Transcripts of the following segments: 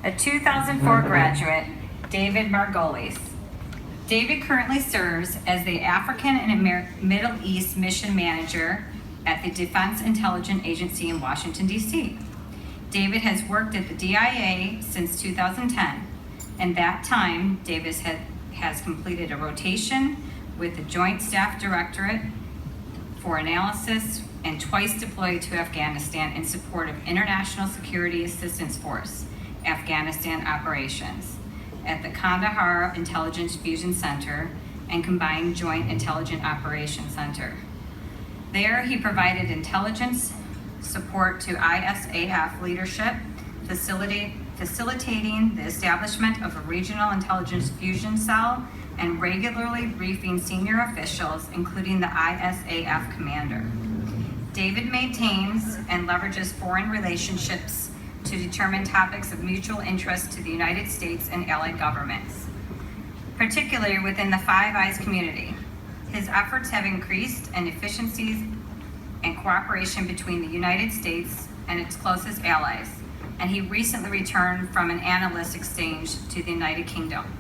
a 2004 graduate, David Margolis. David currently serves as the African and Middle East Mission Manager at the Defense Intelligence Agency in Washington, D.C. David has worked at the DIA since 2010, and that time, Davis has completed a rotation with the Joint Staff Directorate for Analysis and twice deployed to Afghanistan in support of International Security Assistance Force, Afghanistan operations at the Kandahar Intelligence Fusion Center and Combined Joint Intelligence Operations Center. There, he provided intelligence support to ISAF leadership, facilitating the establishment of a regional intelligence fusion cell and regularly briefing senior officials, including the ISAF commander. David maintains and leverages foreign relationships to determine topics of mutual interest to the United States and allied governments, particularly within the Five Eyes community. His efforts have increased in efficiencies and cooperation between the United States and its closest allies, and he recently returned from an analyst exchange to the United Kingdom.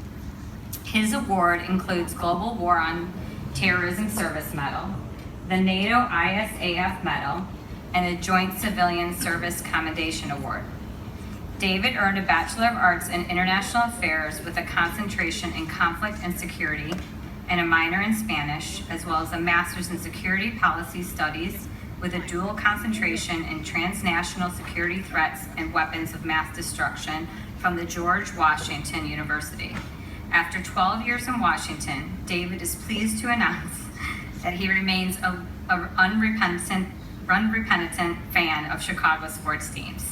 His award includes Global War on Terrorism Service Medal, the NATO ISAF Medal, and a Joint Civilian Service Commendation Award. David earned a Bachelor of Arts in International Affairs with a concentration in Conflict and Security and a minor in Spanish, as well as a Master's in Security Policy Studies with a dual concentration in Transnational Security Threats and Weapons of Mass Destruction from the George Washington University. After 12 years in Washington, David is pleased to announce that he remains an unrepentant fan of Chicago sports teams.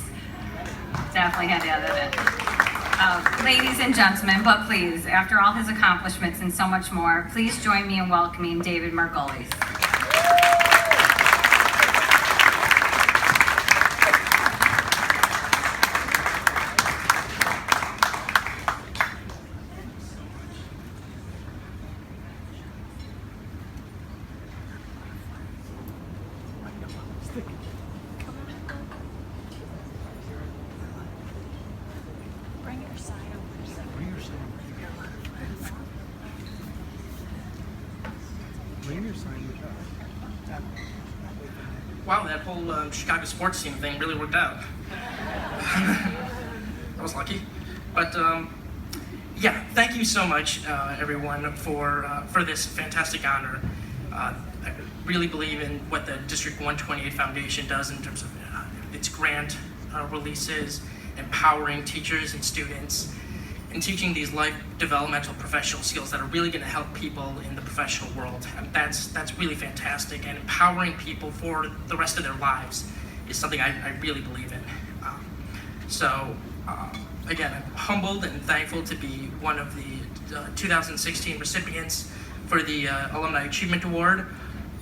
Definitely had to edit it. Ladies and gentlemen, but please, after all his accomplishments and so much more, please join me in welcoming David Margolis. Wow, that whole Chicago sports team thing really worked out. I was lucky. But yeah, thank you so much, everyone, for this fantastic honor. I really believe in what the District 128 Foundation does in terms of its grant releases, empowering teachers and students, and teaching these life developmental professional skills that are really going to help people in the professional world. And that's really fantastic. And empowering people for the rest of their lives is something I really believe in. Again, I'm humbled and thankful to be one of the 2016 recipients for the Alumni Achievement Award.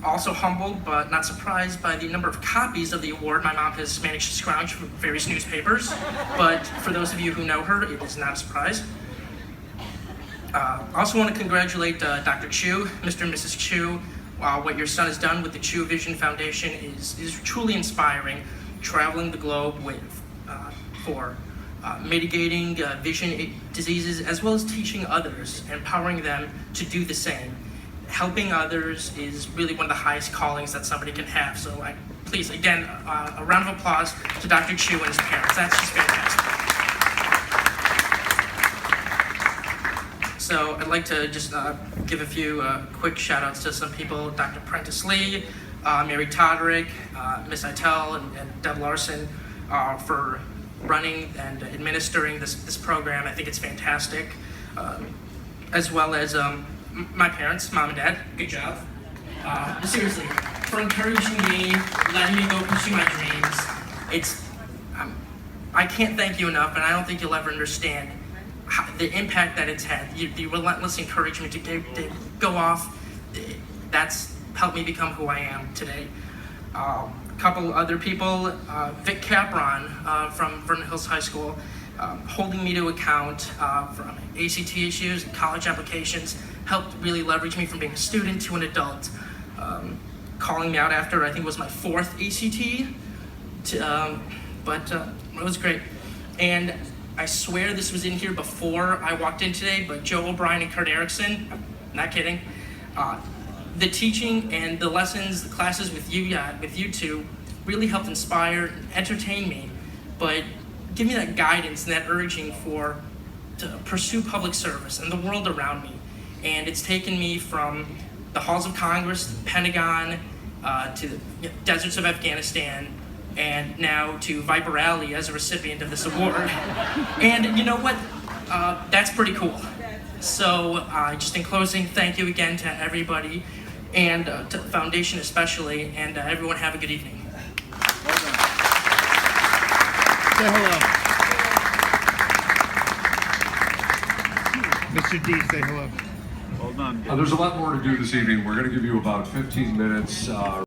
Also humbled, but not surprised by the number of copies of the award my mom has managed to scrounge from various newspapers. But for those of you who know her, it is not a surprise. I also want to congratulate Dr. Chu, Mr. and Mrs. Chu. What your son has done with the Chu Vision Foundation is truly inspiring. Traveling the globe for mitigating vision diseases, as well as teaching others, empowering them to do the same. Helping others is really one of the highest callings that somebody can have. So please, again, a round of applause to Dr. Chu and his parents. That's just fantastic. So I'd like to just give a few quick shout outs to some people: Dr. Prentice Lee, Mary Toderick, Ms. Itel, and Deb Larson for running and administering this program. I think it's fantastic. As well as my parents, mom and dad, good job. Seriously, for encouraging me, letting me go pursue my dreams. I can't thank you enough, and I don't think you'll ever understand the impact that it's had. The relentless encouragement to go off, that's helped me become who I am today. A couple other people, Vic Capron from Vernon Hills High School, holding me to account from ACT issues and college applications, helped really leverage me from being a student to an adult. Calling me out after, I think it was my 4th ACT, but it was great. And I swear this was in here before I walked in today, but Joe O'Brien and Kurt Erickson, I'm not kidding. The teaching and the lessons, the classes with you two, really helped inspire and entertain me, but give me that guidance and that urging to pursue public service and the world around me. And it's taken me from the halls of Congress, the Pentagon, to the deserts of Afghanistan, and now to Viper Alley as a recipient of this award. And you know what? That's pretty cool. So just in closing, thank you again to everybody, and to the foundation especially, and everyone have a good evening. Say hello. Mr. D, say hello. Hold on. There's a lot more to do this evening. We're going to give you about 15 minutes.